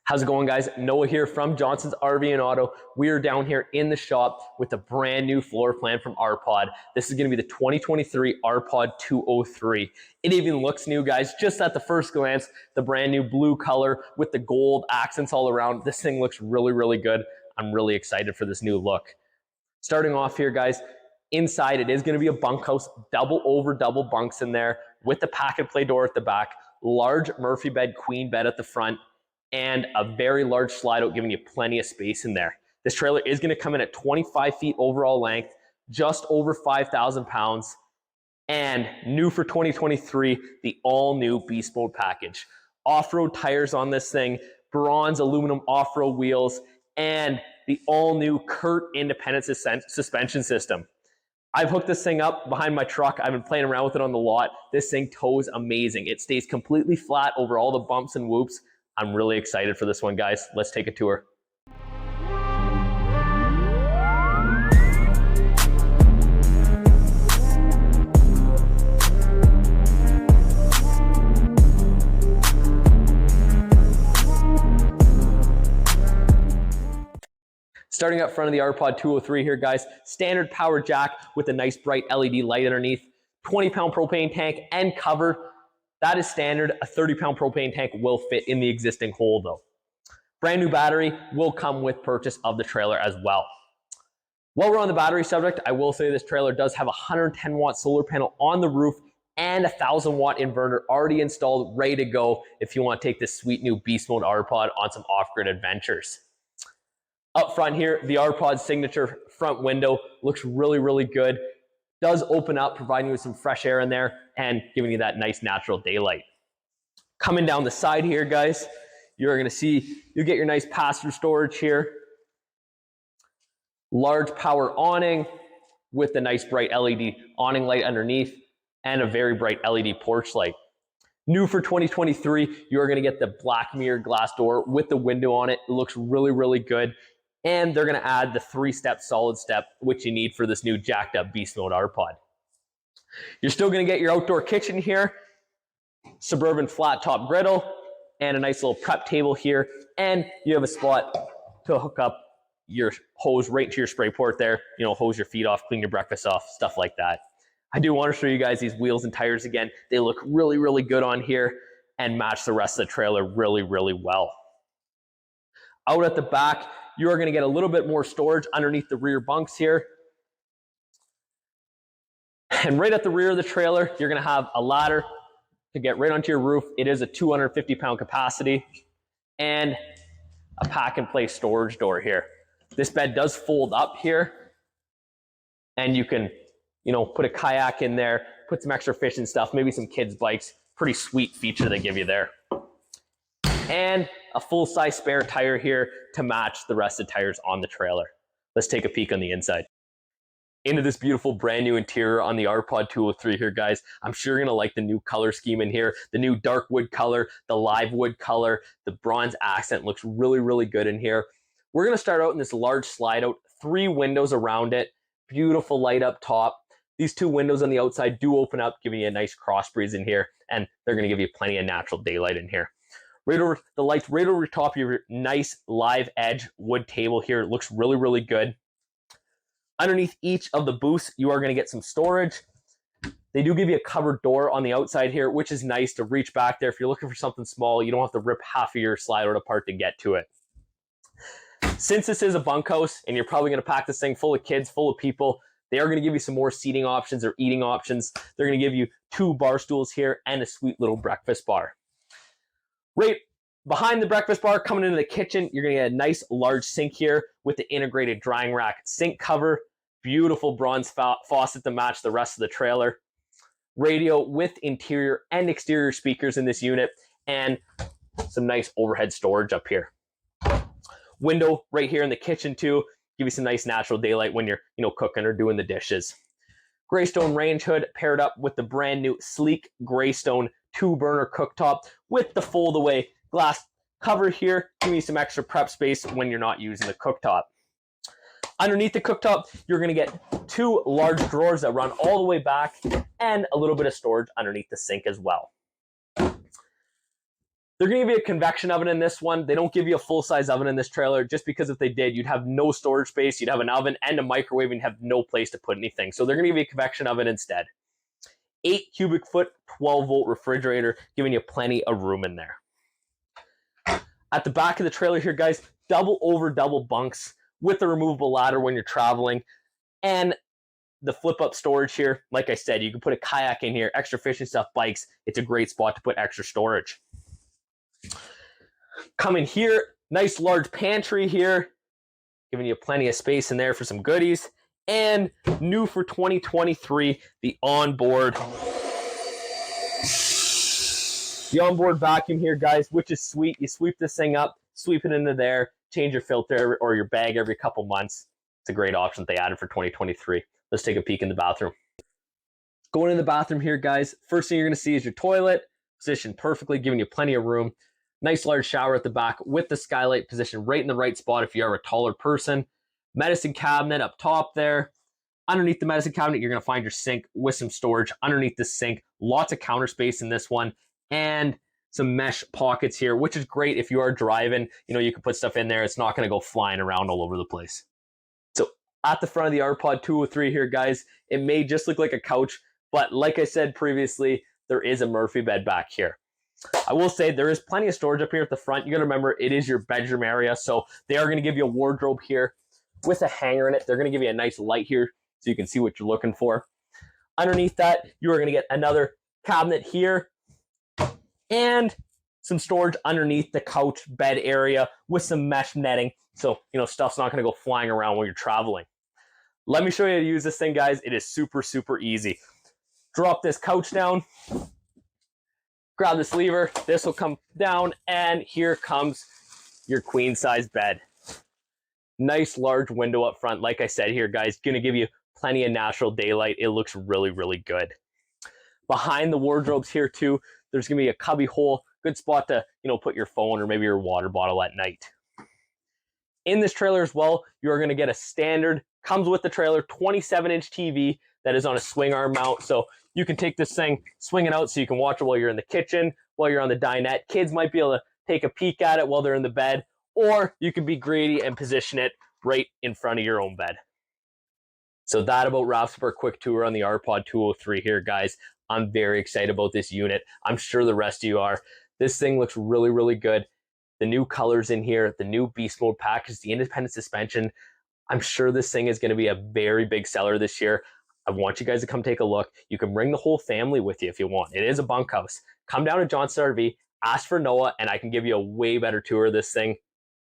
How's it going, guys? Noah here from Johnson's RV and Auto. We are down here in the shop with a brand new floor plan from RPOD. This is going to be the 2023 RPOD 203. It even looks new, guys. Just at the first glance, the brand new blue color with the gold accents all around. This thing looks really, really good. I'm really excited for this new look. Starting off here, guys, inside it is going to be a bunkhouse, double bunks in there with the pack and play door at the back, large Murphy bed, queen bed at the front, and a very large slide out, giving you plenty of space in there. This trailer is going to come in at 25 feet overall length, just over 5,000 pounds, and new for 2023, the all-new Beast Mode package. Off-road tires on this thing, bronze aluminum off-road wheels, and the all-new Curt independent suspension system. I've hooked this thing up behind my truck. I've been playing around with it on the lot. This thing tows amazing. It stays completely flat over all the bumps and whoops. I'm really excited for this one, guys. Let's take a tour. Starting up front of the RPOD 203 here, guys, standard power jack with a nice bright LED light underneath, 20-pound propane tank and cover. That is standard. A 30-pound propane tank will fit in the existing hole though. Brand new battery will come with purchase of the trailer as well. While we're on the battery subject, I will say this trailer does have a 110-watt solar panel on the roof and a 1,000-watt inverter already installed, ready to go if you want to take this sweet new Beast Mode RPOD on some off-grid adventures. Up front here, the RPOD signature front window looks really, really good. Does open up, providing you with some fresh air in there and giving you that nice natural daylight. Coming down the side here, guys, you're going to see, you get your nice pass-through storage here. Large power awning with the nice bright LED awning light underneath and a very bright LED porch light. New for 2023, you're going to get the black mirror glass door with the window on it. It looks really, really good. And they're going to add the 3-step solid step, which you need for this new jacked up Beast Mode RPOD. You're still going to get your outdoor kitchen here, suburban flat top griddle, and a nice little prep table here. And you have a spot to hook up your hose right into your spray port there. You know, hose your feet off, clean your breakfast off, stuff like that. I do want to show you guys these wheels and tires again. They look really, really good on here and match the rest of the trailer really, really well. Out at the back, you are going to get a little bit more storage underneath the rear bunks here. And right at the rear of the trailer, you're going to have a ladder to get right onto your roof. It is a 250-pound capacity and a pack and play storage door here. This bed does fold up here and you can, you know, put a kayak in there, put some extra fishing stuff, maybe some kids' bikes. Pretty sweet feature they give you there. And a full-size spare tire here to match the rest of the tires on the trailer. Let's take a peek on the inside. Into this beautiful brand new interior on the RPOD 203 here, guys. I'm sure you're gonna like the new color scheme in here. The new dark wood color, the live wood color, the bronze accent looks really, really good in here. We're gonna start out in this large slide out, 3 windows around it, beautiful light up top. These 2 windows on the outside do open up, giving you a nice cross breeze in here, and they're gonna give you plenty of natural daylight in here. Right over the lights, right over top of your nice live edge wood table here. It looks really, really good. Underneath each of the booths, you are going to get some storage. They do give you a covered door on the outside here, which is nice to reach back there. If you're looking for something small, you don't have to rip half of your slide out apart to get to it. Since this is a bunkhouse and you're probably going to pack this thing full of kids, full of people, they are going to give you some more seating options or eating options. They're going to give you 2 bar stools here and a sweet little breakfast bar. Right behind the breakfast bar, coming into the kitchen, you're going to get a nice large sink here with the integrated drying rack sink cover. Beautiful bronze faucet to match the rest of the trailer. Radio with interior and exterior speakers in this unit, and some nice overhead storage up here. Window right here in the kitchen too, give you some nice natural daylight when you're, you know, cooking or doing the dishes. Greystone range hood paired up with the brand new sleek Greystone 2-burner cooktop with the fold-away glass cover here, giving you some extra prep space when you're not using the cooktop. Underneath the cooktop, you're going to get 2 large drawers that run all the way back and a little bit of storage underneath the sink as well. They're going to give you a convection oven in this one. They don't give you a full-size oven in this trailer, just because if they did, you'd have no storage space. You'd have an oven and a microwave and have no place to put anything. So they're going to give you a convection oven instead. 8 cubic foot, 12-volt refrigerator, giving you plenty of room in there. At the back of the trailer here, guys, double over double bunks with a removable ladder when you're traveling. And the flip-up storage here, like I said, you can put a kayak in here, extra fishing stuff, bikes. It's a great spot to put extra storage. Coming here, nice large pantry here, giving you plenty of space in there for some goodies. And new for 2023, the onboard vacuum here, guys, which is sweet. You sweep this thing up, sweep it into there, change your filter or your bag every couple months. It's a great option that they added for 2023. Let's take a peek in the bathroom. Going in the bathroom here, guys, first thing you're going to see is your toilet, positioned perfectly, giving you plenty of room. Nice large shower at the back with the skylight positioned right in the right spot if you are a taller person. Medicine cabinet up top there. Underneath the medicine cabinet, you're going to find your sink with some storage underneath the sink. Lots of counter space in this one. And some mesh pockets here, which is great if you are driving. You know, you can put stuff in there. It's not going to go flying around all over the place. So at the front of the RPOD 203 here, guys, it may just look like a couch, but like I said previously, there is a Murphy bed back here. I will say there is plenty of storage up here at the front. You got to remember, it is your bedroom area, so they are going to give you a wardrobe here with a hanger in it. They're going to give you a nice light here so you can see what you're looking for. Underneath that, you are going to get another cabinet here and some storage underneath the couch bed area with some mesh netting, so you know stuff's not going to go flying around while you're traveling. Let me show you how to use this thing, guys. It is super easy. Drop this couch down, grab this lever, this will come down, and here comes your queen size bed. Nice large window up front. Like I said here, guys, gonna give you plenty of natural daylight. It looks really good. Behind the wardrobes here too, there's gonna be a cubby hole. Good spot to, you know, put your phone or maybe your water bottle at night. In this trailer as well, you're gonna get a standard, comes with the trailer, 27-inch TV that is on a swing arm mount. So you can take this thing, swing it out so you can watch it while you're in the kitchen, while you're on the dinette. Kids might be able to take a peek at it while they're in the bed, or you can be greedy and position it right in front of your own bed. So that about wraps up our quick tour on the RPOD 203 here, guys. I'm very excited about this unit. I'm sure the rest of you are. This thing looks really good. The new colors in here, the new beast mode package, the independent suspension. I'm sure this thing is going to be a very big seller this year. I want you guys to come take a look. You can bring the whole family with you if you want. It is a bunkhouse. Come down to Johnston RV, ask for Noah, and I can give you a way better tour of this thing